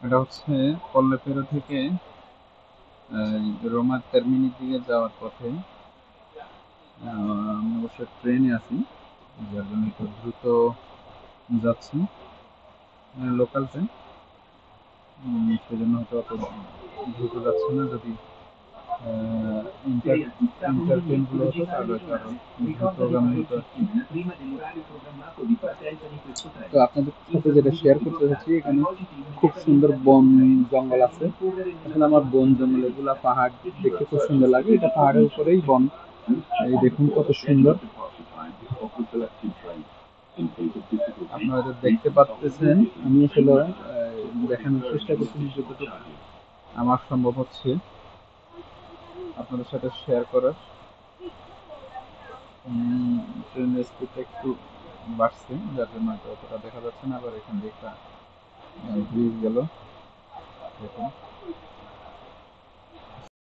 এটা হচ্ছে পল্লেপেরো থেকে রোমা টার্মিনির দিকে যাওয়ার পথে। আমি অবশ্য ট্রেনে আছি, যার জন্য একটু দ্রুত যাচ্ছি, লোকাল ট্রেন। সেজন্য হয়তো অত দ্রুত যাচ্ছে না। যদি ইন্টার ইন্টার ট্রেনগুলো হতো তাহলে হয়তো আরো দ্রুতগামী হতো আর কি। তো আপনাদের সাথে যেটা শেয়ার করতে চাচ্ছি, এখানে খুব সুন্দর বন জঙ্গল আছে। আসলে আমার বন জঙ্গল এগুলা পাহাড় দেখতে খুব সুন্দর লাগে। এটা পাহাড়ের উপরেই বন। এই দেখুন কত সুন্দর। আপনারা তো দেখতে পাচ্ছেন, আমি আসলে দেখানোর চেষ্টা করতেছি যতটুকু আমার সম্ভব হচ্ছে আপনাদের সাথে শেয়ার করার। ট্রেনের স্পিডটা একটু বাড়ছে, যার জন্য হয়তো অতটা দেখা যাচ্ছে না। আবার এখান দিয়ে একটা ব্রিজ গেল, দেখুন।